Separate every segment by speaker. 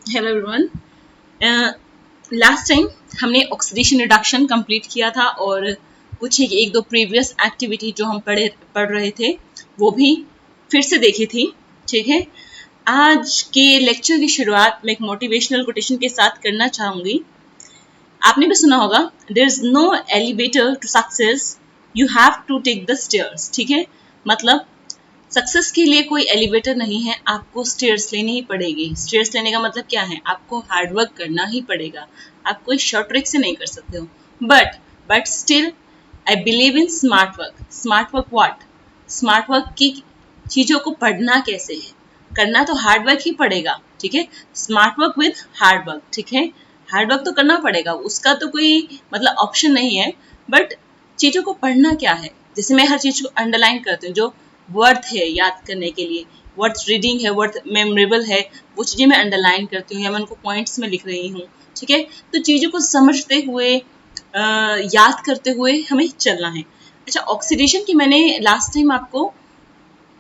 Speaker 1: Hello everyone. Last time हमने oxidation reduction complete किया था और कुछ एक दो प्रीवियस एक्टिविटी जो हम पढ़ रहे थे वो भी फिर से देखी थी। ठीक है, आज के लेक्चर की शुरुआत मैं एक मोटिवेशनल कोटेशन के साथ करना चाहूँगी। आपने भी सुना होगा, there is no elevator to success, you have to take the stairs. ठीक है, मतलब सक्सेस के लिए कोई एलिवेटर नहीं है, आपको स्टेयर्स लेनी ही पड़ेगी। स्टेयर्स लेने का मतलब क्या है, आपको हार्डवर्क करना ही पड़ेगा। आप कोई शॉर्ट ट्रिक से नहीं कर सकते हो। But still I believe in smart work. Smart work what? Smart work की चीज़ों को पढ़ना कैसे है, करना तो हार्डवर्क ही पड़ेगा। ठीक है, स्मार्ट वर्क विद हार्डवर्क। ठीक है, हार्डवर्क तो करना पड़ेगा, उसका तो कोई मतलब ऑप्शन नहीं है। बट चीज़ों को पढ़ना क्या है, जैसे मैं हर चीज़ को अंडरलाइन करती हूँ, जो वर्थ है याद करने के लिए, वर्थ रीडिंग है, वर्थ मेमोरेबल है, वो चीज़ें मैं अंडरलाइन करती हूँ या मैं उनको पॉइंट्स में लिख रही हूँ। ठीक है, तो चीज़ों को समझते हुए याद करते हुए हमें चलना है। अच्छा, ऑक्सीडेशन की मैंने लास्ट टाइम आपको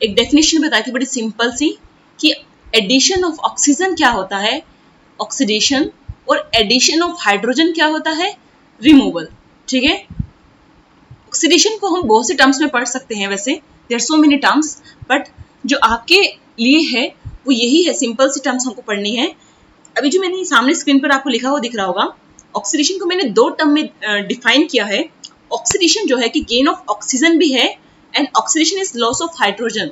Speaker 1: एक डेफिनेशन बताई थी बड़ी सिंपल सी, कि एडिशन ऑफ ऑक्सीजन क्या होता है, ऑक्सीडेशन, और एडिशन ऑफ हाइड्रोजन क्या होता है, रिमूवल। ठीक है, ऑक्सीडेशन को हम बहुत से टर्म्स में पढ़ सकते हैं, वैसे there are so many terms, but जो आपके लिए है वो यही है, सिंपल सी टर्म्स हमको पढ़नी है। अभी जो मैंने सामने स्क्रीन पर आपको लिखा हुआ दिख रहा होगा, ऑक्सीडेशन को मैंने दो टर्म में डिफाइन किया है। ऑक्सीडेशन जो है कि गेन ऑफ ऑक्सीजन भी है, and oxidation is loss of hydrogen.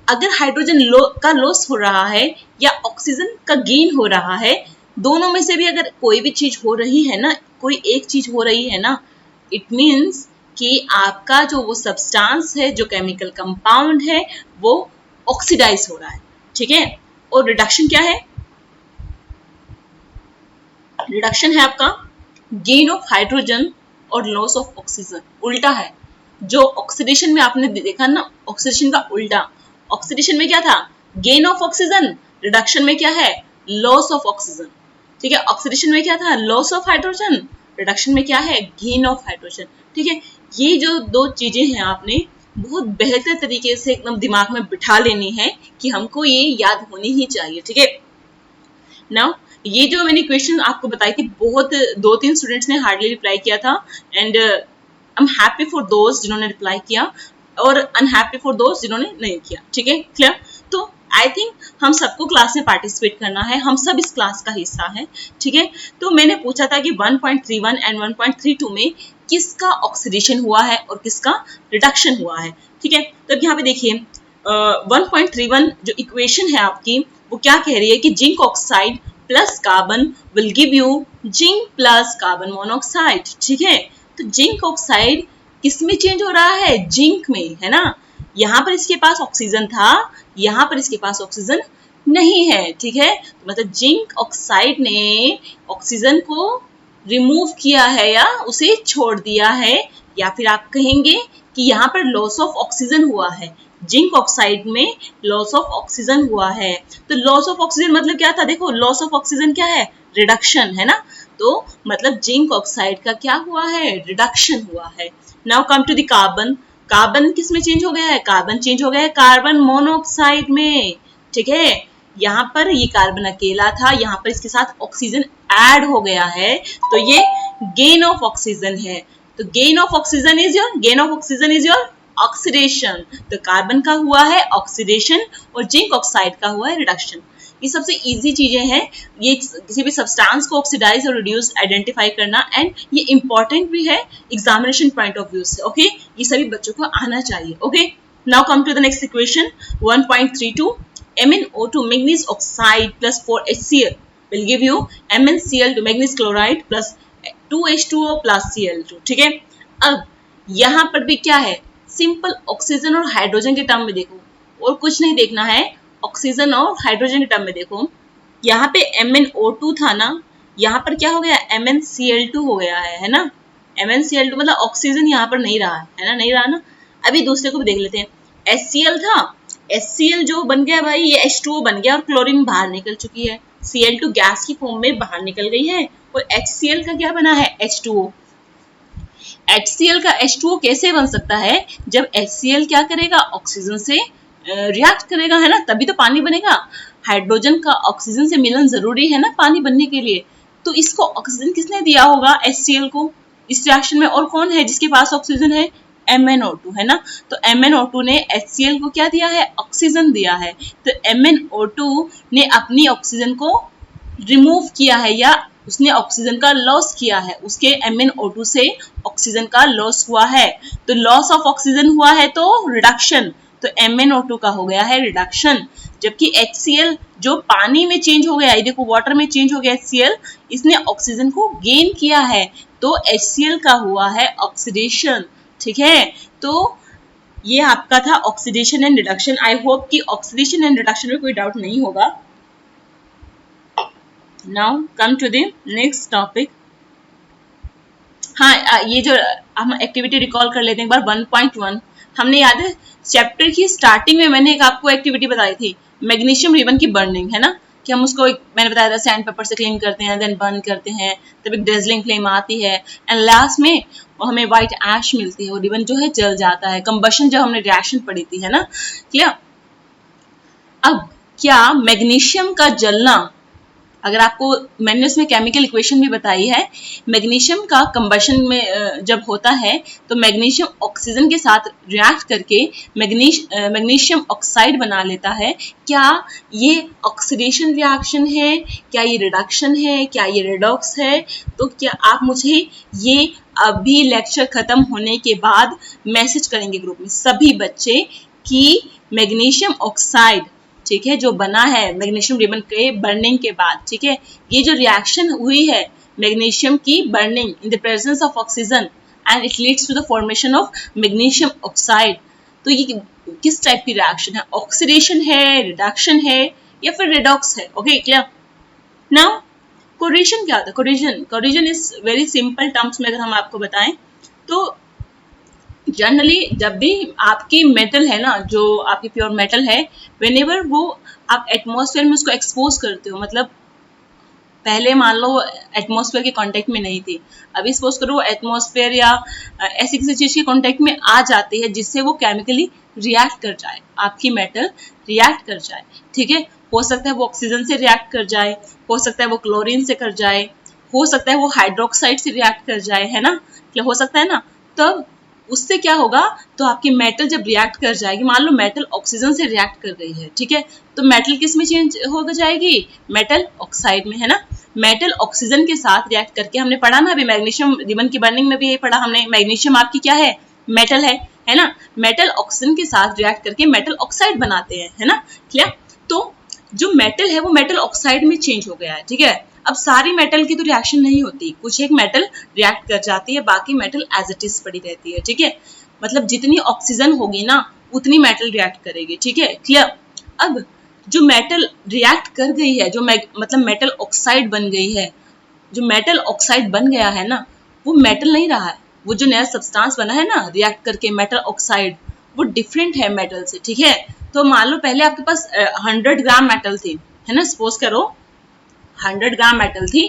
Speaker 1: अगर हाइड्रोजन का लॉस हो रहा है या ऑक्सीजन का गेन हो रहा है, दोनों में से भी अगर कोई भी चीज हो रही है ना, कोई एक चीज हो रही है ना, इट मीन्स कि आपका जो वो सब्सटेंस है, जो केमिकल कंपाउंड है, वो ऑक्सीडाइज हो रहा है। ठीक है, और रिडक्शन क्या है? रिडक्शन है आपका गेन ऑफ हाइड्रोजन और लॉस ऑफ ऑक्सीजन। उल्टा है, जो ऑक्सीडेशन में आपने देखा ना, ऑक्सीडेशन का उल्टा। ऑक्सीडेशन में क्या था? Gain of oxygen. रिडक्शन में क्या है? Loss of oxygen. ठीक है, ऑक्सीडेशन में क्या था? Loss of hydrogen. रिडक्शन में क्या है? Gain of hydrogen. ठीक है, ये जो दो चीजें हैं आपने बहुत बेहतर तरीके से एकदम दिमाग में बिठा लेनी है कि हमको ये याद होनी ही चाहिए। ठीक है, नाउ ये जो मैंने क्वेश्चन आपको बताई थी, बहुत 2-3 स्टूडेंट्स ने हार्डली रिप्लाई किया था, and I am happy for दोस्त जिन्होंने रिप्लाई किया और अनहैप्पी फॉर दोस्त जिन्होंने नहीं किया। ठीक है, क्लियर? तो आई थिंक हम सबको क्लास में पार्टिसिपेट करना है, हम सब इस क्लास का हिस्सा है। ठीक है, तो मैंने पूछा था कि 1.31 एंड 1.32 में किसका ऑक्सीडेशन हुआ है और किसका रिडक्शन हुआ है। ठीक है, तो अब यहाँ पे देखिए 1.31 जो इक्वेशन है आपकी, वो क्या कह रही है कि zinc oxide plus carbon will give you zinc plus carbon monoxide. ठीक है, तो जिंक ऑक्साइड किस में चेंज हो रहा है? जिंक में, है ना। यहाँ पर इसके पास ऑक्सीजन था, यहाँ पर इसके पास ऑक्सीजन नहीं है। ठीक है, तो मतलब जिंक ऑक्साइड ने ऑक्सीजन को रिमूव किया है या उसे छोड़ दिया है, या फिर आप कहेंगे कि यहाँ पर लॉस ऑफ ऑक्सीजन हुआ है। जिंक ऑक्साइड में लॉस ऑफ ऑक्सीजन हुआ है। तो लॉस ऑफ ऑक्सीजन मतलब क्या था? देखो, लॉस ऑफ ऑक्सीजन क्या है? रिडक्शन, है ना। तो मतलब जिंक ऑक्साइड का क्या हुआ है? रिडक्शन हुआ है। Now come to the carbon. Carbon किस में चेंज हो गया है? कार्बन चेंज हो गया है कार्बन मोनोऑक्साइड में। ठीक है, यहाँ पर ये कार्बन अकेला था, यहाँ पर इसके साथ ऑक्सीजन ऐड हो गया है, तो ये गेन ऑफ ऑक्सीजन है। तो gain of oxygen is your oxidation. तो कार्बन का हुआ है ऑक्सीडेशन और जिंक ऑक्साइड का हुआ है रिडक्शन। ये सबसे इजी चीजें हैं, ये किसी भी सब्सटेंस को ऑक्सीडाइज और रिड्यूस आइडेंटिफाई करना, एंड ये इंपॉर्टेंट भी है एग्जामिनेशन पॉइंट ऑफ व्यू से। ओके, ये सभी बच्चों को आना चाहिए। Okay, now come to the next equation 1.32 MnO2 manganese oxide plus 4HCl will give you MnCl2 manganese chloride plus 2H2O plus Cl2। ठीक है, अब यहाँ पर भी क्या है? सिंपल ऑक्सीजन और हाइड्रोजन के टर्म में देखो, और कुछ नहीं देखना है, ऑक्सीजन और हाइड्रोजन के टर्म में देखो। यहाँ पे MnO2 था ना, यहाँ पर क्या हो गया? MnCl2 हो गया है ना। MnCl2 मतलब ऑक्सीजन यहाँ पर नहीं रहा है ना, नहीं रहा ना। अभी दूसरे को भी देख लेते हैं। HCl था, HCl जो बन गया भाई, ये H2O बन गया और क्लोरीन बाहर निकल चुकी है। Cl2 गैस की फॉर्म में बाहर निकल गई है, और HCl का क्या बना है? H2O। HCl का H2O कैसे बन सकता है? जब HCl क्या करेगा? ऑक्सीजन से रिएक्ट करेगा, है ना, तभी तो पानी बनेगा। हाइड्रोजन का ऑक्सीजन से मिलन जरूरी है ना पानी बनने के लिए, तो इसको ऑक्सीजन किसने दिया होगा, HCl को इस रिएक्शन में। और कौन है जिसके पास ऑक्सीजन है, MnO2 है ना। तो MnO2 ने HCl को क्या दिया है, ऑक्सीजन दिया है। तो MnO2 ने अपनी ऑक्सीजन को रिमूव किया है या उसने ऑक्सीजन का लॉस किया है, उसके MnO2 से ऑक्सीजन का लॉस हुआ है। तो लॉस ऑफ ऑक्सीजन हुआ है तो रिडक्शन, तो MnO2 का हो गया है रिडक्शन। जबकि HCl जो पानी में चेंज हो गया है, देखो वाटर में चेंज हो गया HCl, इसने ऑक्सीजन को गेन किया है, तो HCl का हुआ है ऑक्सीडेशन। ठीक है, तो ये आपका था oxidation and reduction. I hope कि ऑक्सीडेशन एंड रिडक्शन में कोई डाउट नहीं होगा। Now come to the next topic. हाँ, ये जो हम एक्टिविटी रिकॉल कर लेते हैं एक बार 1.1। हमने याद है चैप्टर की स्टार्टिंग में मैंने एक आपको एक्टिविटी बताई थी, मैग्नीशियम रिबन की बर्निंग, है ना, कि हम उसको मैंने बताया था सैंड पेपर से क्लीन करते हैं, देन बर्न करते हैं, तब एक डेजलिंग फ्लेम आती है एंड लास्ट में हमें व्हाइट ऐश मिलती है, वो रिबन जो है जल जाता है। कंबशन जब हमने रिएक्शन पढ़ी थी, है ना, क्लियर। अब क्या मैग्नीशियम का जलना, अगर आपको मैंने उसमें केमिकल इक्वेशन भी बताई है, मैग्नीशियम का कंबशन में जब होता है तो मैग्नीशियम ऑक्सीजन के साथ रिएक्ट करके मैग्नीशियम ऑक्साइड बना लेता है। क्या ये ऑक्सीडेशन रिएक्शन है, क्या ये रिडक्शन है, क्या ये रिडॉक्स है? तो क्या आप मुझे ये अभी लेक्चर खत्म होने के बाद मैसेज करेंगे ग्रुप में सभी बच्चे कि मैग्नीशियम ऑक्साइड, ठीक है, जो बना है मैग्नीशियम रिबन के बर्निंग के बाद, ठीक है, ये जो रिएक्शन हुई है मैग्नीशियम की burning in the presence of oxygen and it leads to the formation of magnesium oxide. तो ये किस टाइप की रिएक्शन है, ऑक्सीडेशन है, रिडक्शन है या फिर रिडॉक्स है? Okay, clear. नाउ कोरिजन क्या होता है? Corrosion is very simple terms में अगर हम आपको बताएं तो जनरली जब भी आपकी मेटल है ना, जो आपकी प्योर मेटल है, व्हेनेवर वो आप एटमॉस्फेयर में उसको एक्सपोज करते हो, मतलब पहले मान लो एटमॉस्फेयर के कांटेक्ट में नहीं थी, अभी सपोज करो एटमॉस्फेयर या ऐसी किसी चीज के कांटेक्ट में आ जाती है जिससे वो केमिकली रिएक्ट कर जाए, आपकी मेटल रिएक्ट कर जाए, ठीक है। हो सकता है वो ऑक्सीजन से रिएक्ट कर जाए, हो सकता है वो क्लोरीन से कर जाए, हो सकता है वो हाइड्रोक्साइड से रिएक्ट कर जाए, है ना, क्या हो सकता है ना। तब उससे क्या होगा, तो आपकी मेटल जब रिएक्ट कर जाएगी, मान लो मेटल ऑक्सीजन से रिएक्ट कर रही है, ठीक है, तो मेटल किस में चेंज हो जाएगी, मेटल ऑक्साइड में, है ना। मेटल ऑक्सीजन के साथ रिएक्ट करके, हमने पढ़ा ना अभी मैग्नीशियम रिबन की बर्निंग में भी ये पढ़ा हमने, मैग्नीशियम आपकी क्या है, मेटल है ना, मेटल ऑक्सीजन के साथ रिएक्ट करके मेटल ऑक्साइड बनाते हैं, है ना, क्लियर। तो जो मेटल है वो मेटल ऑक्साइड में चेंज हो गया है, ठीक है। अब सारी मेटल की तो रिएक्शन नहीं होती, कुछ एक मेटल रिएक्ट कर जाती है, बाकी मेटल एज इट इज पड़ी रहती है, ठीक है। मतलब जितनी ऑक्सीजन होगी ना उतनी मेटल रिएक्ट करेगी, ठीक है, क्लियर। अब जो मेटल रिएक्ट कर गई है, जो मतलब मेटल ऑक्साइड बन गई है, जो मेटल ऑक्साइड बन गया है ना, वो मेटल नहीं रहा है, वो जो नया सब्सटेंस बना है ना रिएक्ट करके मेटल ऑक्साइड, वो डिफरेंट है मेटल से, ठीक है। तो मान लो पहले आपके पास 100 ग्राम मेटल थी, है ना, सपोज करो 100 ग्राम मेटल थी,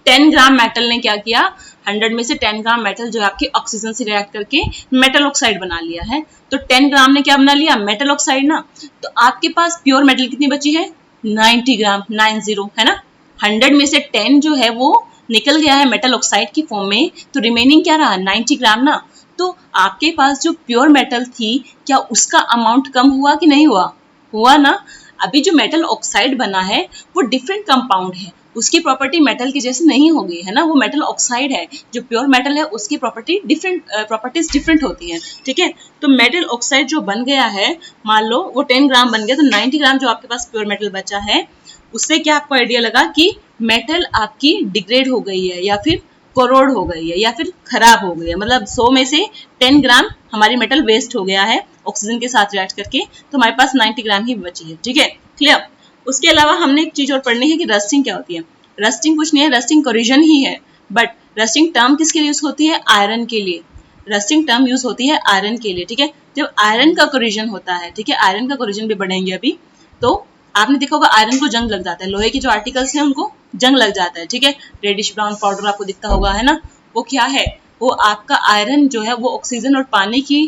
Speaker 1: 10 ग्राम मेटल ने क्या किया, 100 में से 10 ग्राम मेटल जो आपकी ऑक्सीजन से रिएक्ट करके मेटल ऑक्साइड बना लिया है। तो 10 ग्राम ने क्या बना लिया, मेटल ऑक्साइड ना। तो आपके पास प्योर मेटल कितनी बची है, 90 ग्राम, 90, है ना। 100 में से 10 जो है वो निकल गया है मेटल ऑक्साइड की फॉर्म में, तो रिमेनिंग क्या रहा, 90 ग्राम ना। तो आपके पास जो प्योर मेटल थी, क्या उसका अमाउंट कम हुआ कि नहीं हुआ, हुआ ना। अभी जो मेटल ऑक्साइड बना है वो डिफरेंट कंपाउंड है, उसकी प्रॉपर्टी मेटल की जैसे नहीं हो गई है ना, वो मेटल ऑक्साइड है। जो प्योर मेटल है उसकी प्रॉपर्टीज डिफरेंट होती हैं, ठीक है। तो मेटल ऑक्साइड जो बन गया है, मान लो वो 10 ग्राम बन गया, तो 90 ग्राम जो आपके पास प्योर मेटल बचा है, उससे क्या आपको आइडिया लगा कि मेटल आपकी डिग्रेड हो गई है या फिर करोड़ हो गई है या फिर खराब हो गई है। मतलब 100 में से 10 ग्राम हमारी मेटल वेस्ट हो गया है ऑक्सीजन के साथ रिएक्ट करके, तो हमारे पास 90 ग्राम ही बची है, ठीक है, क्लियर। उसके अलावा हमने एक चीज और पढ़नी है कि रस्टिंग क्या होती है। रस्टिंग कुछ नहीं है, रस्टिंग कोरिजन ही है, बट रस्टिंग टर्म किसके लिए यूज होती है, आयरन के लिए। रस्टिंग टर्म यूज होती है आयरन के लिए, ठीक है। जब आयरन का कोरिजन होता है, ठीक है, आयरन का कोरिजन भी बढ़ेंगे अभी, तो आपने देखा होगा आयरन को जंग लग जाता है, लोहे के जो आर्टिकल्स हैं उनको जंग लग जाता है, ठीक है। रेडिश ब्राउन पाउडर आपको दिखता होगा, है ना, वो क्या है, वो आपका आयरन जो है वो ऑक्सीजन और पानी की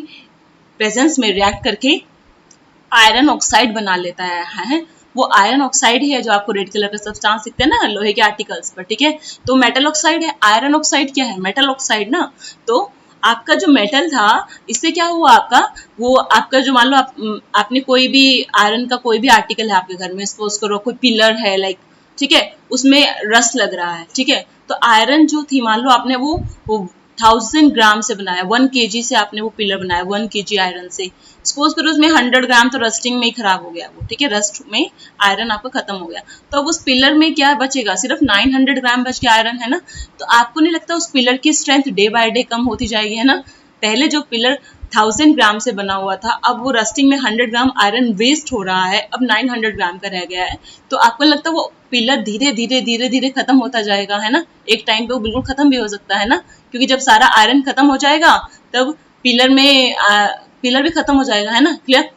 Speaker 1: प्रेजेंस में रिएक्ट करके आयरन ऑक्साइड बना लेता है। वो आयरन ऑक्साइड है जो आपको रेड कलर का सब्सटेंस दिखते हैं ना लोहे के आर्टिकल्स पर, ठीक है। तो मेटल ऑक्साइड है, आयरन ऑक्साइड क्या है, मेटल ऑक्साइड ना। तो आपका जो मेटल था इससे क्या हुआ आपका, वो आपका जो मान लो आपने कोई भी आयरन का कोई भी आर्टिकल है आपके घर में, सपोज करो कोई पिलर है लाइक, ठीक है, उसमें रस्ट लग रहा है, ठीक है। तो आयरन जो थी मान लो आपने वो 1000 ग्राम से बनाया, 1 kg से आपने वो पिलर बनाया, 1 kg आयरन से। सपोज करो उसमें 100 ग्राम तो रस्टिंग में ही खराब हो गया वो, ठीक है, रस्ट में आयरन आपका खत्म हो गया। तो अब उस पिलर में क्या बचेगा, सिर्फ 900 ग्राम बच के आयरन है ना। तो आपको नहीं लगता उस पिलर की स्ट्रेंथ डे बाय डे कम होती जाएगी, है ना। पहले जो पिलर 1000 ग्राम से बना हुआ था, अब वो रस्टिंग में 100 ग्राम आयरन वेस्ट हो रहा है, अब 900 ग्राम का रह गया है। तो आपको लगता है वो पिलर धीरे धीरे धीरे धीरे खत्म होता जाएगा, है ना। एक टाइम पे वो बिल्कुल खत्म भी हो सकता है ना, क्योंकि जब सारा आयरन खत्म हो जाएगा तब पिलर भी खत्म हो जाएगा, है ना, क्लियर।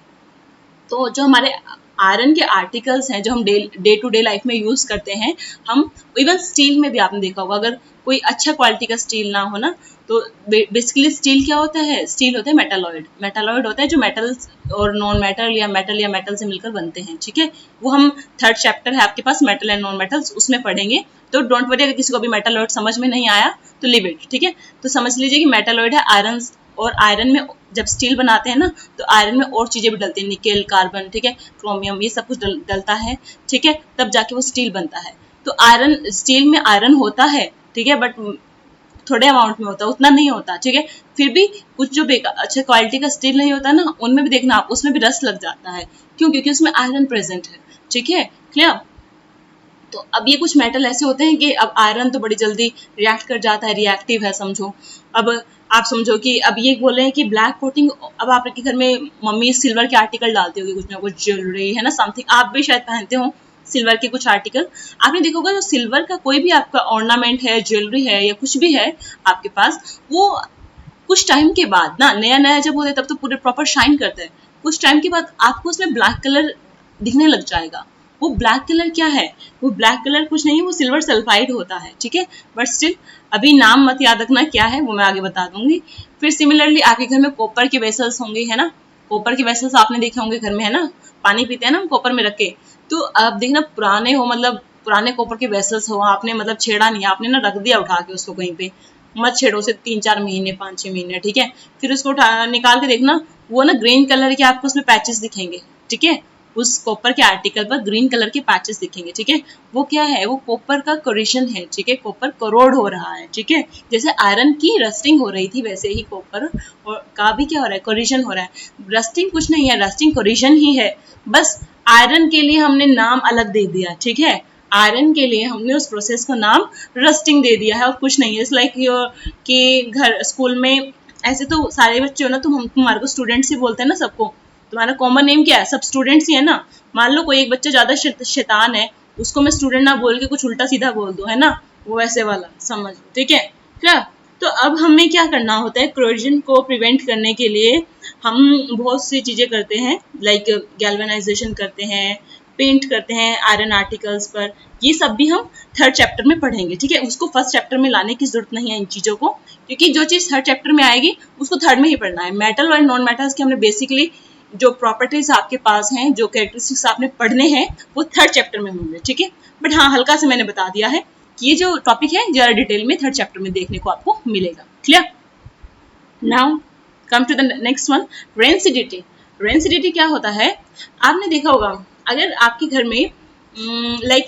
Speaker 1: तो जो हमारे आयरन के आर्टिकल्स हैं जो हम डे टू डे लाइफ में यूज करते हैं, हम इवन स्टील में भी आपने देखा होगा, अगर कोई अच्छा क्वालिटी का स्टील ना हो ना, तो बेसिकली स्टील क्या होता है, स्टील होता है मेटालॉइड। मेटालॉइड होता है जो मेटल्स और नॉन मेटल या मेटल से मिलकर बनते हैं, ठीक है। वो हम 3rd चैप्टर है आपके पास मेटल एंड नॉन मेटल्स, उसमें पढ़ेंगे। तो डोंट वरी अगर किसी को भी मेटालॉइड समझ में नहीं आया तो लिव इट, ठीक है। तो समझ लीजिए कि मेटालॉइड है आयरन, और आयरन में जब स्टील बनाते हैं ना तो आयरन में और चीजें भी डलती हैं, निकेल, कार्बन, ठीक है, क्रोमियम, ये सब कुछ डलता है, ठीक है, तब जाके वो स्टील बनता है। तो आयरन, स्टील में आयरन होता है, ठीक है, बट थोड़े अमाउंट में होता है, उतना नहीं होता, ठीक है। फिर भी कुछ जो अच्छे क्वालिटी का स्टील नहीं होता ना, उनमें भी देखना आप, उसमें भी रस्ट लग जाता है। क्यों? क्योंकि उसमें आयरन प्रेजेंट है, ठीक है, क्लियर। तो अब ये कुछ मेटल ऐसे होते हैं कि अब आयरन तो बड़ी जल्दी रिएक्ट कर जाता है, रिएक्टिव है समझो। अब आप समझो कि अब ये बोले हैं कि ब्लैक कोटिंग, अब आपके घर में मम्मी सिल्वर के आर्टिकल डालती होगी, कुछ ना कुछ ज्वेलरी, है ना, समथिंग, आप भी शायद पहनते हो सिल्वर के कुछ आर्टिकल। आपने देखा होगा जो सिल्वर का कोई भी आपका ऑर्नामेंट है, ज्वेलरी है या कुछ भी है आपके पास, वो कुछ टाइम के बाद ना, नया नया जब होता है तब तो पूरे प्रॉपर शाइन करते हैं, कुछ टाइम के बाद आपको उसमें ब्लैक कलर दिखने लग जाएगा। वो ब्लैक कलर क्या है, वो ब्लैक कलर कुछ नहीं है, वो सिल्वर सल्फाइड होता है, ठीक है। बट स्टिल अभी नाम मत याद रखना क्या है, वो मैं आगे बता दूंगी। फिर सिमिलरली आपके घर में कॉपर के वेसल्स होंगे, है ना, कॉपर के वेसल्स आपने देखे होंगे घर में, है ना, पानी पीते हैं ना हम कॉपर में रख के। तो आप देखना पुराने हो, मतलब पुराने कॉपर के वेसल्स हो, आपने मतलब छेड़ा नहीं, आपने ना रख दिया उठा के उसको कहीं पे, मत छेड़ो उसे 3-4 महीने, 5-6 महीने, ठीक है। फिर उसको निकाल के देखना, वो ना ग्रीन कलर के आपको उसमें पैचेस दिखेंगे, ठीक है, उस कॉपर के आर्टिकल पर ग्रीन कलर के पैचेस दिखेंगे, ठीक है। वो क्या है, वो कॉपर का कोरिशन है, ठीक है, कॉपर करोड हो रहा है, ठीक है। जैसे आयरन की रस्टिंग हो रही थी वैसे ही कॉपर का भी क्या हो रहा है, कोरिशन हो रहा है। रस्टिंग कुछ नहीं है, रस्टिंग कोरिशन ही है, बस आयरन के लिए हमने नाम अलग दे दिया, ठीक है। आयरन के लिए हमने उस प्रोसेस का नाम रस्टिंग दे दिया है और कुछ नहीं है। इट्स लाइक कि घर स्कूल में ऐसे तो सारे बच्चे हो ना, तुम्हारे को स्टूडेंट्स ही बोलते हैं ना सबको, तुम्हारा कॉमन नेम क्या है, सब स्टूडेंट्स ही है ना। मान लो कोई एक बच्चा ज्यादा शैतान है, उसको मैं स्टूडेंट ना बोल के कुछ उल्टा सीधा बोल दूं, है ना, वो वैसे वाला समझ, ठीक है, क्या। तो अब हमें क्या करना होता है, कोरोजन को प्रिवेंट करने के लिए हम बहुत सी चीजें करते हैं, लाइक गैल्वेनाइजेशन करते हैं, पेंट करते हैं आयरन आर्टिकल्स पर। ये सब भी हम 3rd चैप्टर में पढ़ेंगे, ठीक है। उसको 1st चैप्टर में लाने की जरूरत नहीं है इन चीजों को, क्योंकि जो चीज 3rd चैप्टर में आएगी उसको 3rd में ही पढ़ना है। मेटल और नॉन मेटल्स के हमने बेसिकली जो प्रॉपर्टीज आपके पास हैं, जो कैरेक्टरिस्टिक्स आपने पढ़ने हैं, वो 3rd चैप्टर में होंगे, ठीक है। बट हाँ, हल्का से मैंने बता दिया है कि ये जो टॉपिक है ज्यादा डिटेल में 3rd चैप्टर में देखने को आपको मिलेगा, clear. Now come to the next one, rancidity. Rancidity क्या होता है, आपने देखा होगा अगर आपके घर में लाइक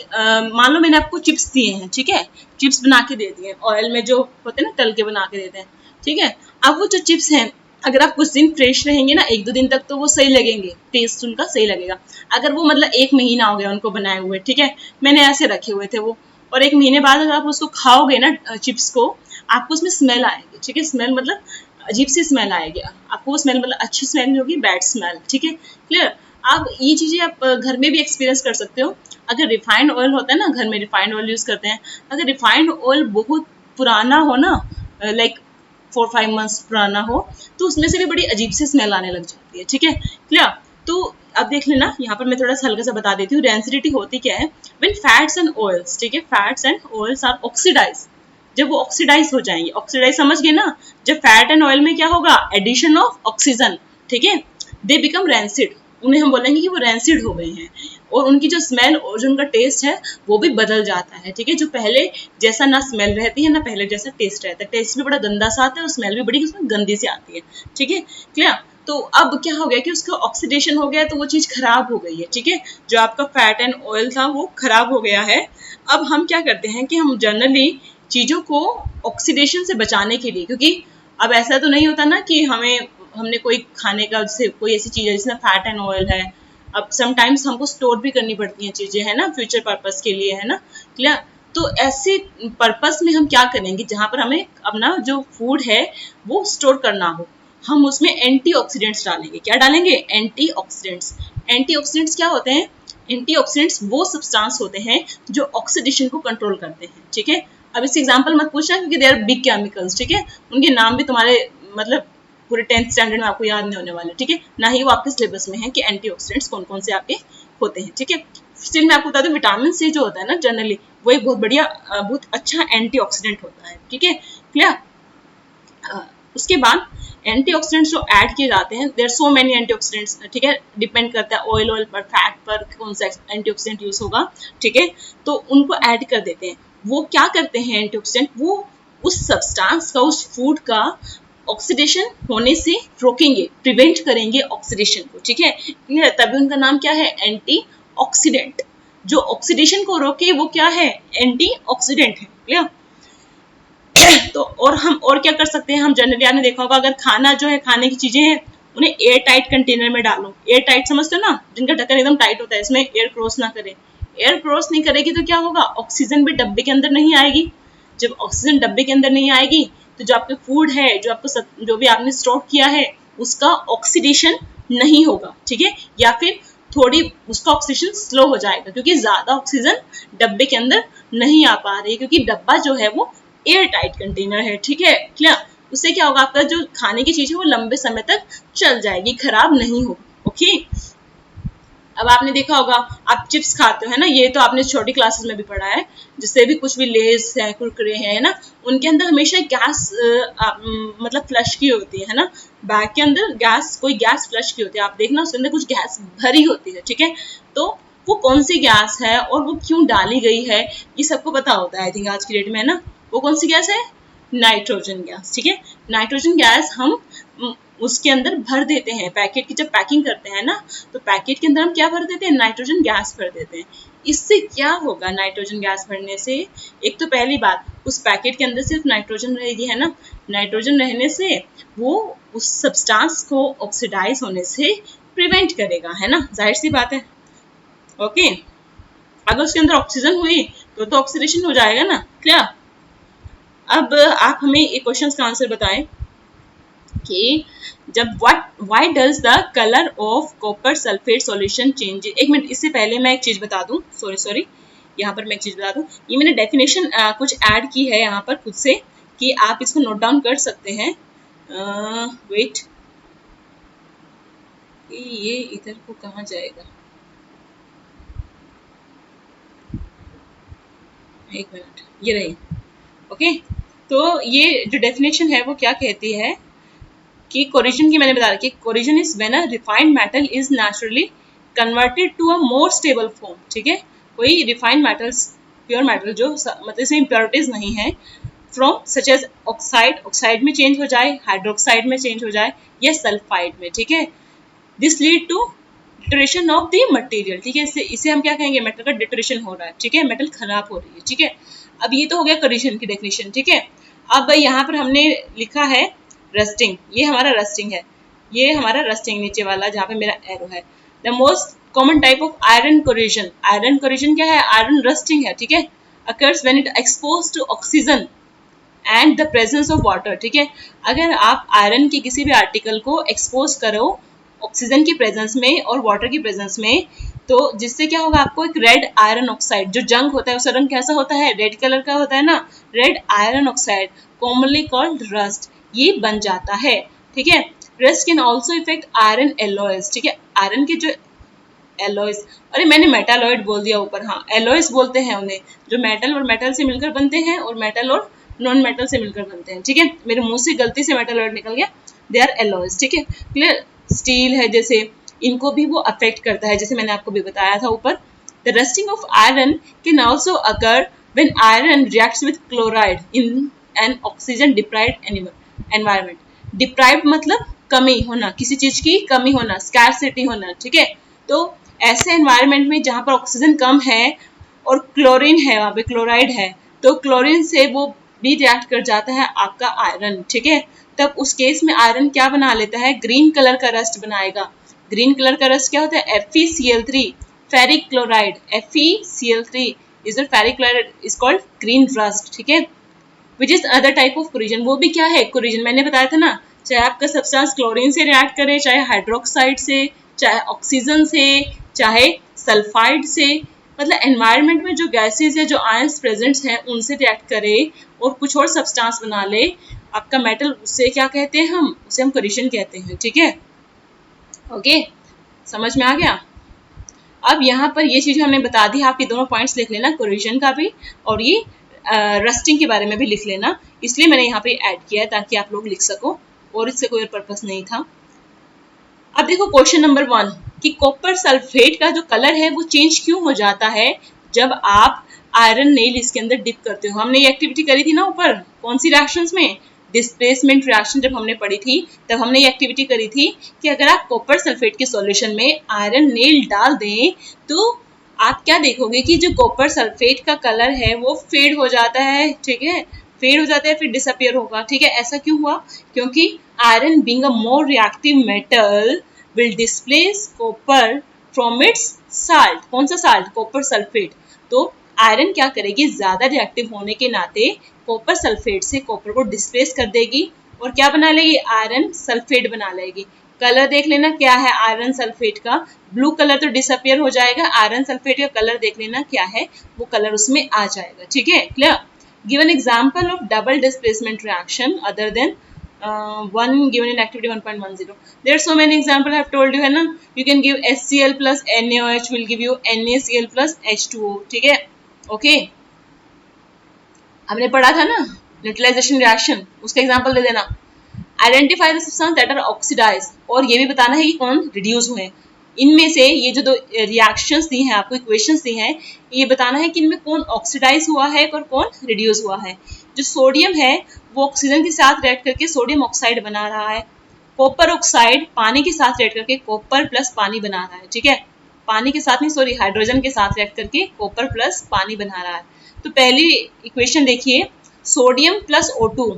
Speaker 1: मान लो मैंने आपको चिप्स दिए हैं, ठीक है, चिप्स बना के दे दिए ऑयल में, जो होते हैं ना तल के बना के देते हैं, ठीक है। अब वो जो चिप्स हैं, अगर आप कुछ दिन फ्रेश रहेंगे ना, 1-2 दिन तक, तो वो सही लगेंगे, टेस्ट उनका सही लगेगा। अगर वो मतलब 1 महीना हो गया उनको बनाए हुए, ठीक है, मैंने ऐसे रखे हुए थे वो, और 1 महीने बाद अगर आप उसको खाओगे ना चिप्स को, आपको उसमें स्मेल आएगी, ठीक है, स्मेल मतलब अजीब सी स्मेल आएगी आपको, वो स्मेल मतलब अच्छी स्मेल नहीं होगी, बैड स्मेल, ठीक है, क्लियर। आप ये चीजें आप घर में भी एक्सपीरियंस कर सकते हो। अगर रिफाइंड ऑयल होता है ना, घर में रिफाइंड ऑयल यूज करते हैं, अगर रिफाइंड ऑयल बहुत पुराना हो ना, लाइक 4-5 मंथ्स पुराना हो, तो उसमें से भी बड़ी अजीब सी स्मेल आने लग जाती है, ठीक है, क्लियर। तो अब देख लेना, यहाँ पर मैं थोड़ा सा हल्का सा बता देती हूँ, डेंसिटी होती क्या है। व्हेन फैट्स एंड ऑयल्स, ठीक है, fats and oils are oxidise, जब वो ऑक्सीडाइज हो जाएंगे, ऑक्सीडाइज समझ गए ना, जब फैट एंड ऑयल में क्या होगा, एडिशन ऑफ ऑक्सीजन, ठीक है, दे बिकम रैंसिड, उन्हें हम बोलेंगे कि वो रैंसिड हो गए हैं। और उनकी जो स्मेल और जो उनका टेस्ट है वो भी बदल जाता है, ठीक है। जो पहले जैसा ना स्मेल रहती है ना पहले जैसा टेस्ट रहता है, टेस्ट भी बड़ा गंदा सा आता है और स्मेल भी बड़ी उसमें गंदी सी आती है, ठीक है, क्लियर। तो अब क्या हो गया कि उसका ऑक्सीडेशन हो गया तो वो चीज खराब हो गई है, ठीक है। जो आपका फैट एंड ऑयल था वो खराब हो गया है। अब हम क्या करते हैं कि हम जनरली चीजों को ऑक्सीडेशन से बचाने के लिए, क्योंकि अब ऐसा तो नहीं होता ना कि हमने कोई खाने का जैसे कोई ऐसी चीज है जिसमें फैट एंड ऑयल है, अब समटाइम्स हमको स्टोर भी करनी पड़ती हैं चीजें, है ना, फ्यूचर पर्पस के लिए, है ना, क्लियर। तो ऐसे पर्पस में हम क्या करेंगे जहां पर हमें अपना जो फूड है वो स्टोर करना हो, हम उसमें एंटीऑक्सीडेंट्स डालेंगे। क्या डालेंगे? एंटीऑक्सीडेंट्स। एंटीऑक्सीडेंट्स क्या होते हैं? एंटीऑक्सीडेंट्स वो सब्सटेंस होते हैं जो ऑक्सीडेशन को कंट्रोल करते हैं, ठीक है। अब इससे एग्जांपल मत पूछना क्योंकि दे आर बिग केमिकल्स, ठीक है, उनके नाम भी तुम्हारे मतलब पूरे 10th स्टैंडर्ड में आपको याद नहीं होने वाले, ठीक है, ना ही वो आपके सिलेबस में है कि एंटीऑक्सीडेंट्स कौन कौन से आपके होते हैं, ठीक है। स्टिल मैं आपको बता दूं विटामिन सी जो होता है ना जनरली वो एक बहुत बढ़िया बहुत अच्छा एंटीऑक्सीडेंट होता है, ठीक है, क्लियर। उसके बाद एंटीऑक्सीडेंट्स जो ऐड किए जाते हैं, देयर सो मेनी एंटीऑक्सीडेंट्स, ठीक है, डिपेंड करता है ऑयल पर, फैट पर कौन सा एंटीऑक्सीडेंट यूज होगा, ठीक है, तो उनको ऐड कर देते हैं। वो क्या करते हैं एंटीऑक्सीडेंट? वो उस सब्सटेंस का, उस फूड का ऑक्सीडेशन होने से रोकेंगे, प्रिवेंट करेंगे ऑक्सीडेशन को, ठीक है, क्लियर। तभी उनका नाम क्या है? एंटीऑक्सीडेंट। जो ऑक्सीडेशन को रोके वो क्या है? एंटीऑक्सीडेंट है, क्लियर। तो और हम और क्या कर सकते हैं? हम जनरली आपने देखा होगा अगर खाना जो है, खाने की चीजें हैं, उन्हें एयर टाइट कंटेनर में डालो। एयर टाइट समझते हो ना, जिनका ढक्कन एकदम टाइट होता है, इसमें एयर क्रॉस ना करे। एयर क्रॉस नहीं करेगी तो क्या होगा? ऑक्सीजन भी डब्बे के अंदर नहीं आएगी। जब ऑक्सीजन डब्बे के अंदर नहीं आएगी तो जो आपके फूड है, जो आपको जो भी आपने स्टॉक किया है उसका ऑक्सीडेशन नहीं होगा, ठीक है, या फिर थोड़ी उसका ऑक्सीडेशन स्लो हो जाएगा क्योंकि ज्यादा ऑक्सीजन डब्बे के अंदर नहीं आ पा रही है, क्योंकि डब्बा जो है वो एयर टाइट कंटेनर है, ठीक है, क्लियर। उससे क्या होगा? आपका जो खाने की चीज है वो लंबे समय तक चल जाएगी, खराब नहीं होगी, ओके। अब आपने देखा होगा आप चिप्स खाते हो, है ना, ये तो आपने छोटी क्लासेस में भी पढ़ा है, जिससे भी कुछ भी लेस है, कुरकुरे है ना, उनके अंदर हमेशा गैस मतलब फ्लश की होती है ना, बैग के अंदर गैस, कोई गैस फ्लश की होती है, आप देखना उसके अंदर कुछ गैस भरी होती है, ठीक है। तो वो कौन सी गैस है और वो क्यों डाली गई है ये सबको पता होता है आई थिंक आज की डेट में, है ना। वो कौन सी गैस है? नाइट्रोजन गैस, ठीक है। नाइट्रोजन गैस हम उसके अंदर भर देते हैं, पैकेट की जब पैकिंग करते हैं ना तो पैकेट के अंदर हम क्या भर देते हैं? नाइट्रोजन गैस भर देते हैं। इससे क्या होगा नाइट्रोजन गैस भरने से? एक तो पहली बात, उस पैकेट के अंदर सिर्फ नाइट्रोजन रहेगी, है ना, नाइट्रोजन रहने से वो उस सब्सटेंस को ऑक्सीडाइज होने से प्रिवेंट करेगा, है ना, जाहिर सी बात है, ओके। अगर उसके अंदर ऑक्सीजन हुई तो ऑक्सीडेशन हो जाएगा ना, क्लियर। अब आप हमें एक क्वेश्चन का आंसर बताएं कि जब why does the colour of copper sulphate solution change. एक मिनट, इससे पहले मैं एक चीज बता दूं, सॉरी यहाँ पर मैं एक चीज बता दूं, ये मैंने डेफिनेशन कुछ ऐड की है यहाँ पर खुद से कि आप इसको नोट डाउन कर सकते हैं। वेट, ये इधर को कहाँ जाएगा? एक मिनट, ये रही, ओके। तो ये जो डेफिनेशन है वो क्या कहती है कि कोरिजन की मैंने बता रखी, corrosion is when a refined metal is naturally converted to a more stable form, ठीक है। कोई रिफाइंड मेटल्स, प्योर मेटल जो मतलब इसमें इम्प्योरिटीज नहीं है, from such as oxide, oxide में चेंज हो जाए, हाइड्रोक्साइड में चेंज हो जाए या सल्फाइड में, ठीक है। This lead to deterioration of the material, ठीक है। इसे हम क्या कहेंगे? मेटल का डिटोरेशन हो रहा है, ठीक है, मेटल खराब हो रही है, ठीक है। अब ये तो हो गया कोरिजन की डेफिनेशन, ठीक है। अब यहाँ पर हमने लिखा है रस्टिंग, ये हमारा रस्टिंग है, ये हमारा रस्टिंग नीचे वाला जहाँ पे मेरा एरो है। The most common type of iron corrosion, iron corrosion क्या है? आयरन रस्टिंग है, ठीक है। Occurs when it expose to oxygen and the presence of water, ठीक है। अगर आप आयरन के किसी भी आर्टिकल को एक्सपोज करो ऑक्सीजन की प्रेजेंस में और वाटर की प्रेजेंस में, तो जिससे क्या होगा? आपको एक रेड आयरन ऑक्साइड, जो जंग होता है उसका रंग कैसा होता है? रेड कलर का होता है ना, red iron oxide, commonly called rust, ये बन जाता है, ठीक है। Rust can also effect iron alloys, ठीक है, आयरन के जो एलॉयज, अरे मैंने मेटालॉइड बोल दिया ऊपर, हाँ एलॉयज बोलते हैं उन्हें, जो मेटल और मेटल से मिलकर बनते हैं और मेटल और नॉन मेटल से मिलकर बनते हैं, ठीक है। मेरे मुंह से गलती से मेटालॉइड निकल गया, दे आर एलॉयज, ठीक है, क्लियर। स्टील है जैसे, इनको भी वो अफेक्ट करता है, जैसे मैंने आपको भी बताया था ऊपर। The rusting of iron can also occur when iron reacts with chloride in an oxygen deprived environment. Deprived मतलब कमी होना, किसी चीज की कमी होना, स्कैरसिटी होना, ठीक है। तो ऐसे एनवायरमेंट में जहां पर ऑक्सीजन कम है और क्लोरीन है, वहां पे क्लोराइड है, तो क्लोरीन से वो भी रिएक्ट कर जाता है आपका आयरन, ठीक है। तब उस केस में आयरन क्या बना लेता है, ग्रीन कलर का रस्ट बनाएगा। ग्रीन कलर का रस्ट क्या होता है, FeCl3, ferric chloride. FeCl3 is ferric chloride is called green rust, ठीक है। Which is other type of corrosion, वो भी क्या है कोरिजन, मैंने बताया था ना, चाहे आपका सब्सटेंस क्लोरीन से रिएक्ट करे, चाहे हाइड्रोक्साइड से, चाहे ऑक्सीजन से, चाहे सल्फाइड से, मतलब एनवायरनमेंट में जो गैसेज है, जो आयंस प्रेजेंट्स हैं, उनसे रिएक्ट करे और कुछ और सब्सटेंस बना ले आपका मेटल, उससे क्या कहते हैं हम, उसे हम कोरिजन कहते हैं, ठीक है। ओके, समझ में आ गया। अब यहाँ पर ये चीज हमने बता दी, आप ये दोनों पॉइंट्स लिख लेना, कोरिजन का भी और ये रस्टिंग के बारे में भी लिख लेना, इसलिए मैंने यहाँ पे ऐड किया है ताकि आप लोग लिख सको, और इससे कोई पर्पस नहीं था। अब देखो क्वेश्चन नंबर 1 कि कॉपर सल्फेट का जो कलर है वो चेंज क्यों हो जाता है जब आप आयरन नेल इसके अंदर डिप करते हो। हमने ये एक्टिविटी करी थी ना ऊपर, कौन सी रिएक्शंस में, डिस्प्लेसमेंट रिएक्शन जब हमने पढ़ी थी तब हमने ये एक्टिविटी करी थी कि अगर आप कॉपर सल्फेट के सॉल्यूशन में आयरन नेल डाल दें तो आप क्या देखोगे कि जो कॉपर सल्फेट का कलर है वो फेड हो जाता है, ठीक है, फेड हो जाता है, फिर डिसअपियर होगा, ठीक है। ऐसा क्यों हुआ, क्योंकि iron being a more reactive metal will displace copper from its salt. कौन सा साल्ट, कॉपर सल्फेट। तो आयरन क्या करेगी, ज्यादा रिएक्टिव होने के नाते कॉपर सल्फेट से कॉपर को डिस्प्लेस कर देगी और क्या बना लेगी, आयरन सल्फेट बना लेगी। कलर देख लेना क्या है आयरन सल्फेट का, ब्लू कलर तो डिसअपियर हो जाएगा, आयरन सल्फेट का कलर देख लेना क्या है, वो कलर उसमें आ जाएगा, ठीक है, clear. Give an example of double displacement reaction other than one given in activity 1.10. There are so many examples I have told you है ना, you can give HCl plus NaOH will give you NaCl plus H2O, ठीक है, okay. हमने पढ़ा था ना neutralisation reaction, उसका example दे देना। Identify the substance that are oxidise, और ये भी बताना है कि कौन रिड्यूस हुए। इनमें से ये जो दो रिएक्शंस दी हैं आपको, इक्वेशंस दी हैं, ये बताना है कि इनमें कौन ऑक्सीडाइज हुआ है और कौन रिड्यूस हुआ है। जो सोडियम है वो ऑक्सीजन के साथ रिएक्ट करके सोडियम ऑक्साइड बना रहा है, कॉपर ऑक्साइड पानी के साथ रिएक्ट करके कॉपर प्लस पानी बना रहा है, ठीक है, पानी के साथ नहीं सॉरी हाइड्रोजन के साथ रिएक्ट करके कॉपर प्लस पानी बना रहा है। तो पहली इक्वेशन देखिए, sodium plus O2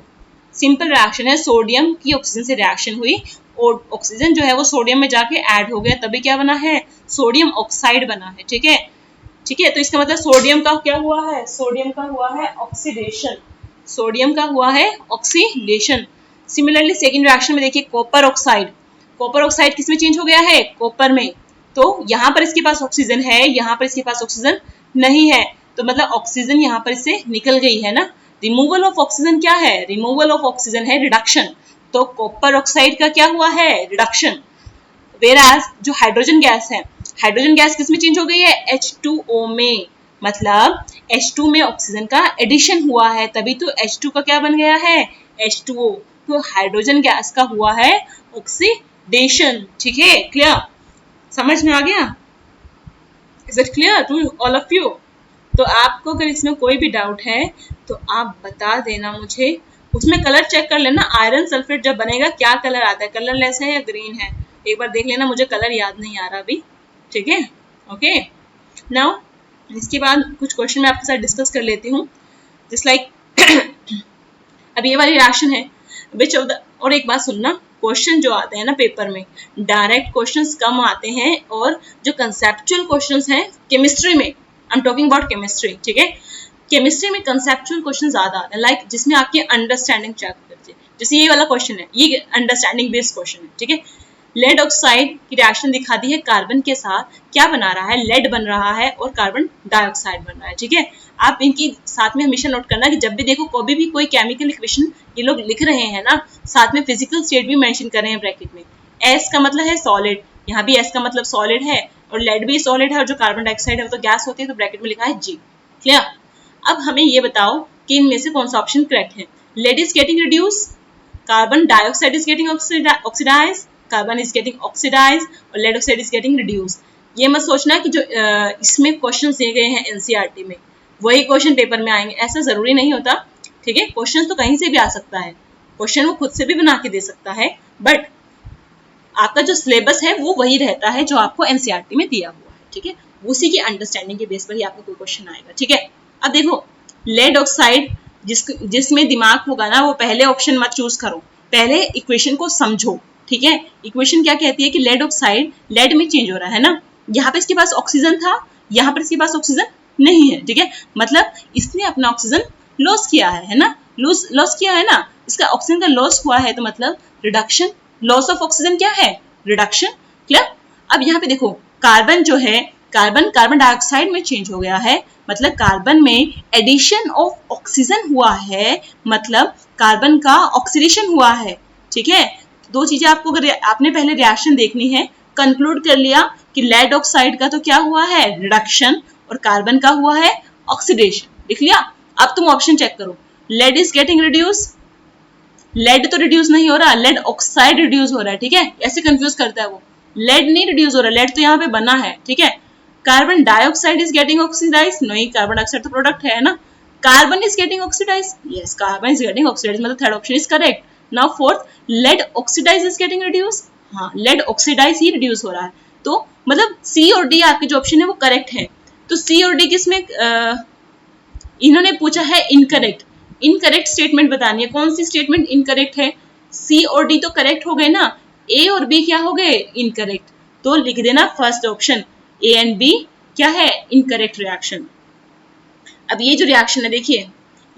Speaker 1: simple reaction है, सोडियम की ऑक्सीजन से रिएक्शन हुई और ऑक्सीजन जो है वो सोडियम में जाके ऐड हो गया, तभी क्या बना है, सोडियम ऑक्साइड बना है, ठीक है, ठीक है। तो इसका मतलब सोडियम का क्या हुआ है, सोडियम का हुआ है ऑक्सीडेशन, सोडियम का हुआ है ऑक्सीडेशन। सिमिलरली सेकंड रिएक्शन में देखिए कॉपर ऑक्साइड, कॉपर ऑक्साइड किसमें चेंज हो गया है, कॉपर में। तो यहाँ पर इसके पास ऑक्सीजन है, यहाँ पर इसके पास ऑक्सीजन नहीं है, तो मतलब ऑक्सीजन यहाँ पर इससे निकल गई है ना। रिमूवल ऑफ ऑक्सीजन क्या है, रिमूवल ऑफ ऑक्सीजन है रिडक्शन, तो कॉपर ऑक्साइड का क्या हुआ है, रिडक्शन। वेराज जो हाइड्रोजन गैस है, हाइड्रोजन गैस किस में चेंज हो गई है, H2O में, मतलब H2 में ऑक्सीजन का एडिशन हुआ है, तभी तो H2 का क्या बन गया है, H2O। तो हाइड्रोजन गैस का हुआ है ऑक्सीडेशन, ठीक है, क्लियर, समझ में आ गया, is it clear to all of you. तो आपको अगर इसमें कोई भी डाउट है तो आप बता देना मुझे। उसमें कलर चेक कर लेना, आयरन सल्फेट जब बनेगा क्या कलर आता है, कलरलेस है या ग्रीन है, एक बार देख लेना, मुझे कलर याद नहीं आ रहा अभी, ठीक है, ओके। नाउ इसके बाद कुछ क्वेश्चन मैं आपके साथ डिस्कस कर लेती हूँ, जस्ट लाइक अब ये वाली रिएक्शन है विच ऑफ द, और एक बात सुनना, क्वेश्चन जो आते हैं ना पेपर में डायरेक्ट क्वेश्चंस कम आते हैं, और जो कंसेप्चुअल क्वेश्चंस हैं केमिस्ट्री में, I am talking about chemistry, ठीक है, केमिस्ट्री में कंसेप्चुअल क्वेश्चन ज्यादा आते हैं, लाइक जिसमें आपकी अंडरस्टैंडिंग चेक करती है, जैसे ये वाला क्वेश्चन है, ये अंडरस्टैंडिंग बेस्ड क्वेश्चन है, ठीक है। लेड ऑक्साइड की रिएक्शन दिखा दी है, कार्बन के साथ क्या बना रहा है, लेड बन रहा है और कार्बन डाइऑक्साइड बन रहा है, ठीक है। आप इनकी साथ में हमेशा नोट करना कि जब भी देखो कभी भी कोई केमिकल इक्वेशन ये लोग लिख रहे हैं ना, साथ में फिजिकल स्टेट भी मेंशन कर रहे हैं ब्रैकेट में। एस का मतलब है सॉलिड, यहाँ भी एस का मतलब सॉलिड है, और लेड भी सॉलिड है, और जो कार्बन डाइऑक्साइड है वो तो गैस होती है, तो ब्रैकेट में लिखा है जी, क्लियर। अब हमें ये बताओ कि इनमें से कौन सा ऑप्शन करेक्ट है। Lead is getting reduce, carbon dioxide is getting oxidise, carbon is getting oxidise और lead oxide is getting reduce. ये मत सोचना कि जो इसमें क्वेश्चन दिए गए हैं एनसीईआरटी में वही क्वेश्चन पेपर में आएंगे, ऐसा जरूरी नहीं होता। ठीक है, क्वेश्चन तो कहीं से भी आ सकता है, क्वेश्चन वो खुद से भी बना के दे सकता है, बट आपका जो सिलेबस है वो वही रहता है जो आपको एनसीईआरटी में दिया हुआ है। ठीक है, उसी की अंडरस्टैंडिंग के बेस पर ही आपको कोई क्वेश्चन आएगा। ठीक है, अब देखो लेड ऑक्साइड जिसमें दिमाग होगा ना वो पहले ऑप्शन मत चूज करो, पहले इक्वेशन को समझो। ठीक है, इक्वेशन क्या कहती है कि लेड ऑक्साइड लेड में चेंज हो रहा है ना, यहाँ पे इसके पास ऑक्सीजन था, यहाँ पर इसके पास ऑक्सीजन नहीं है। ठीक है, मतलब इसने अपना ऑक्सीजन लॉस किया है ना, लॉस किया है ना, इसका ऑक्सीजन का लॉस हुआ है तो मतलब रिडक्शन, लॉस ऑफ ऑक्सीजन क्या है, रिडक्शन। क्लियर। अब यहाँ पे देखो कार्बन जो है, कार्बन डाइऑक्साइड में चेंज हो गया है, मतलब कार्बन में एडिशन ऑफ ऑक्सीजन हुआ है, मतलब कार्बन का ऑक्सीडेशन हुआ है। ठीक है, दो चीजें आपको अगर आपने पहले रिएक्शन देखनी है, कंक्लूड कर लिया कि लेड ऑक्साइड का तो क्या हुआ है, रिडक्शन, और कार्बन का हुआ है ऑक्सीडेशन, लिख लिया। अब तुम ऑप्शन चेक करो, lead is getting reduce, lead तो रिड्यूस नहीं हो रहा, लेड ऑक्साइड रिड्यूस हो रहा है। ठीक है, ऐसे कंफ्यूज करता है वो, लेड नहीं रिड्यूस हो रहा, लेड तो यहाँ पे बना है। ठीक है, carbon dioxide is getting oxidise, नहीं कार्बन डाइऑक्साइड तो प्रोडक्ट है ना, carbon is getting oxidise, yes carbon is getting oxidise, मतलब third option is correct. Now fourth, lead oxidise is getting reduce, हाँ लेड ऑक्सीडाइज ही रिड्यूस हो रहा है, तो मतलब सी और डी आपके जो ऑप्शन है वो करेक्ट है। तो सी और डी किसमें इन्होंने पूछा है इनकरेक्ट, इनकरेक्ट स्टेटमेंट बतानी है, कौन सी स्टेटमेंट इनकरेक्ट है, सी और डी तो करेक्ट हो गए ना, ए और बी क्या हो गए, इनकरेक्ट, तो लिख देना first option A and B क्या है, इनकरेक्ट रिएक्शन। अब ये जो रिएक्शन है देखिए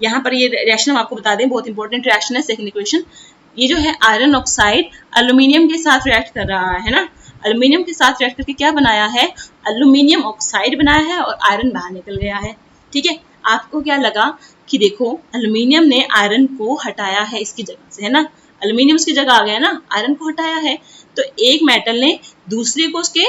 Speaker 1: यहाँ पर, ये रिएक्शन हम आपको बता दें, बहुत इंपॉर्टेंट रिएक्शन है, सेकंड इक्वेशन। ये जो है आयरन ऑक्साइड एल्यूमिनियम के साथ रिएक्ट कर रहा है ना, एल्यूमिनियम के साथ रिएक्ट करके क्या बनाया है, एल्यूमिनियम ऑक्साइड बनाया है और आयरन बाहर निकल गया है। ठीक है, आपको क्या लगा कि देखो एल्यूमिनियम ने आयरन को हटाया है इसकी जगह से, है ना, एल्यूमिनियम उसकी जगह आ गया ना, आयरन को हटाया है, तो एक मेटल ने दूसरे को उसके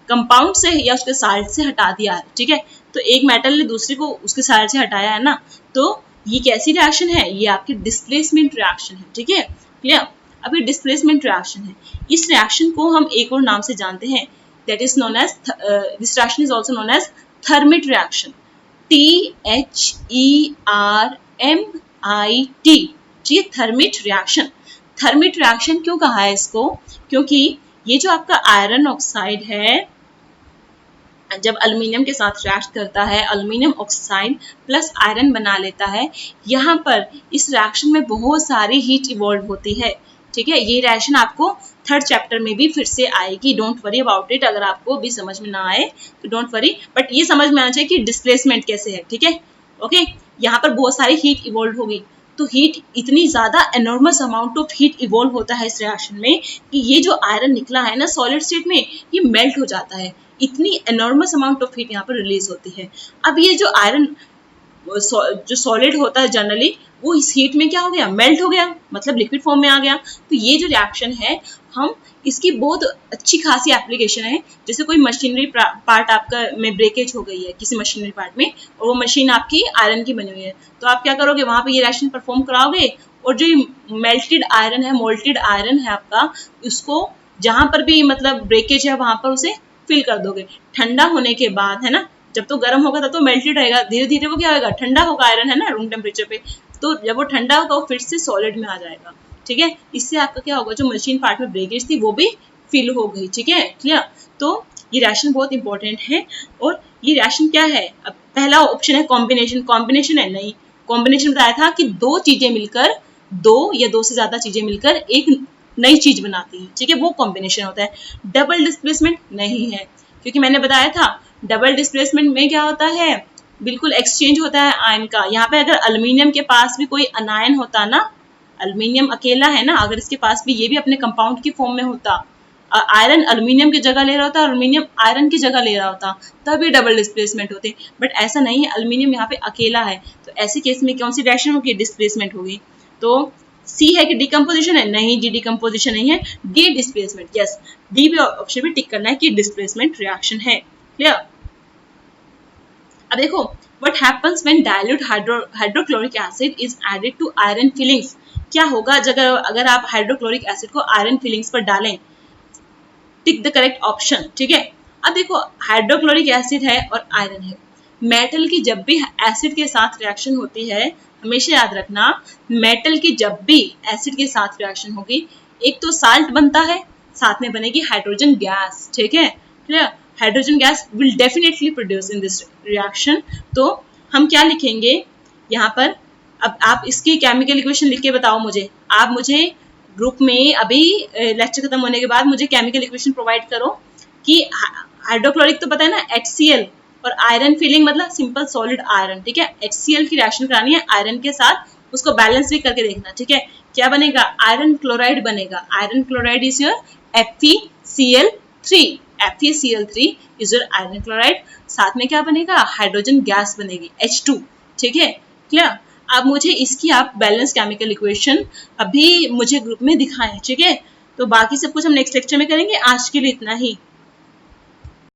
Speaker 1: कंपाउंड से या उसके साल्ट से हटा दिया है। ठीक है, तो एक मेटल ने दूसरे को उसके साल्ट से हटाया है ना, तो ये कैसी रिएक्शन है, ये आपकी डिस्प्लेसमेंट रिएक्शन है। ठीक है, क्लियर। अब ये डिस्प्लेसमेंट रिएक्शन है, इस रिएक्शन को हम एक और नाम से जानते हैं, that is known as, this reaction is also known as thermite reaction, THERMIT। ये थर्मिट रिएक्शन, थर्मिट रिएक्शन क्यों कहा है इसको, क्योंकि ये जो आपका आयरन ऑक्साइड है जब एल्यूमिनियम के साथ रिएक्ट करता है, एल्यूमिनियम ऑक्साइड प्लस आयरन बना लेता है, यहाँ पर इस रिएक्शन में बहुत सारी हीट इवॉल्व होती है। ठीक है, ये रिएक्शन आपको थर्ड चैप्टर में भी फिर से आएगी, डोंट वरी अबाउट इट, अगर आपको भी समझ में ना आए तो डोंट वरी, बट ये समझ में आना चाहिए कि डिस्प्लेसमेंट कैसे है। ठीक है, ओके, यहाँ पर बहुत सारी हीट इवॉल्व होगी, तो हीट इतनी ज्यादा enormous amount of heat evolve होता है इस रिएक्शन में कि ये जो आयरन निकला है ना सॉलिड स्टेट में, ये मेल्ट हो जाता है, इतनी एनॉर्मस अमाउंट ऑफ हीट यहाँ पर रिलीज होती है। अब ये जो आयरन जो सॉलिड होता है जनरली, वो इस हीट में क्या हो गया, मेल्ट हो गया, मतलब लिक्विड फॉर्म में आ गया। तो ये जो रिएक्शन है, हम इसकी बहुत अच्छी खासी एप्लीकेशन है, जैसे कोई मशीनरी पार्ट आपका में ब्रेकेज हो गई है किसी मशीनरी पार्ट में, और वो मशीन आपकी आयरन की बनी हुई है, तो आप क्या करोगे, वहां पे ये रिएक्शन परफॉर्म कराओगे, और जो मेल्टेड आयरन है, मोल्टेड आयरन है आपका, उसको जहां पर भी मतलब ब्रेकेज है वहां पर उसे फिल कर दोगे। ठंडा होने के बाद, है ना, जब तो गर्म होगा तब तो मेल्टेड रहेगा, धीरे धीरे वो क्या होगा, ठंडा होगा आयरन, है ना, रूम टेम्परेचर पे, तो जब वो ठंडा होगा वो फिर से सॉलिड में आ जाएगा। ठीक है, इससे आपका क्या होगा, जो मशीन पार्ट में ब्रेकेज थी वो भी फिल हो गई। ठीक है, क्लियर। तो ये रिएक्शन बहुत इंपॉर्टेंट है, और ये रिएक्शन क्या है, अब पहला ऑप्शन है कॉम्बिनेशन, कॉम्बिनेशन है नहीं, कॉम्बिनेशन बताया था कि दो चीजें मिलकर, दो या दो से ज्यादा चीजें मिलकर एक नई चीज बनाती है। ठीक है, वो कॉम्बिनेशन होता है। डबल डिस्प्लेसमेंट नहीं है, क्योंकि मैंने बताया था डबल डिस्प्लेसमेंट में क्या होता है, बिल्कुल एक्सचेंज होता है आयन का। यहाँ पे अगर एल्यूमिनियम के पास भी कोई अनायन होता ना, एल्यूमिनियम अकेला है ना, अगर इसके पास भी ये भी अपने कंपाउंड की फॉर्म में होता, आयरन एल्यूमिनियम की जगह ले रहा होता, एल्यूमिनियम आयरन की जगह ले रहा होता, तब ये डबल डिस्प्लेसमेंट होते, बट ऐसा नहीं है, एल्यूमिनियम यहाँ पे अकेला है, तो ऐसे केस में कौन सी रिएक्शन होगी, डिस्प्लेसमेंट होगी। तो सी है कि डिकम्पोजिशन है, नहीं जी डिकम्पोजिशन नहीं है, डी डिस्प्लेसमेंट, यस डी भी ऑप्शन में टिक करना है कि डिस्प्लेसमेंट रिएक्शन है। क्लियर। अब देखो what happens when dilute hydrochloric acid is added to iron fillings, क्या होगा अगर आप हाइड्रोक्लोरिक एसिड को आयरन फिलिंग्स पर डालें, टिक द करेक्ट ऑप्शन, ठीक है। अब देखो हाइड्रोक्लोरिक एसिड है और आयरन है। मेटल की जब भी एसिड के साथ रिएक्शन होती है, हमेशा याद रखना, मेटल की जब भी एसिड के साथ रिएक्शन होगी, एक तो साल्ट बनता है, साथ में बनेगी हाइड्रोजन गैस, ठीक है, clear. Hydrogen gas will definitely produce in this reaction. तो हम क्या लिखेंगे यहाँ पर, अब आप इसकी केमिकल इक्वेशन लिख के बताओ मुझे। आप मुझे ग्रुप में अभी लेक्चर खत्म होने के बाद मुझे केमिकल इक्वेशन प्रोवाइड करो कि हाइड्रोक्लोरिक तो पता है ना, HCl, और आयरन फीलिंग मतलब सिंपल सॉलिड आयरन, ठीक है। HCl की रिएक्शन करानी है आयरन के साथ, उसको बैलेंस भी करके देखना, ठीक है। क्या बनेगा, आयरन क्लोराइड बनेगा। Iron chloride is your FeCl3, FeCl3 is your iron chloride. साथ में क्या बनेगा, हाइड्रोजन गैस बनेगी H2, ठीक है, क्लियर। अब मुझे इसकी आप बैलेंस केमिकल इक्वेशन अभी मुझे ग्रुप में दिखाएं, ठीक है। तो बाकी सब कुछ हम नेक्स्ट लेक्चर में करेंगे, आज के लिए इतना ही।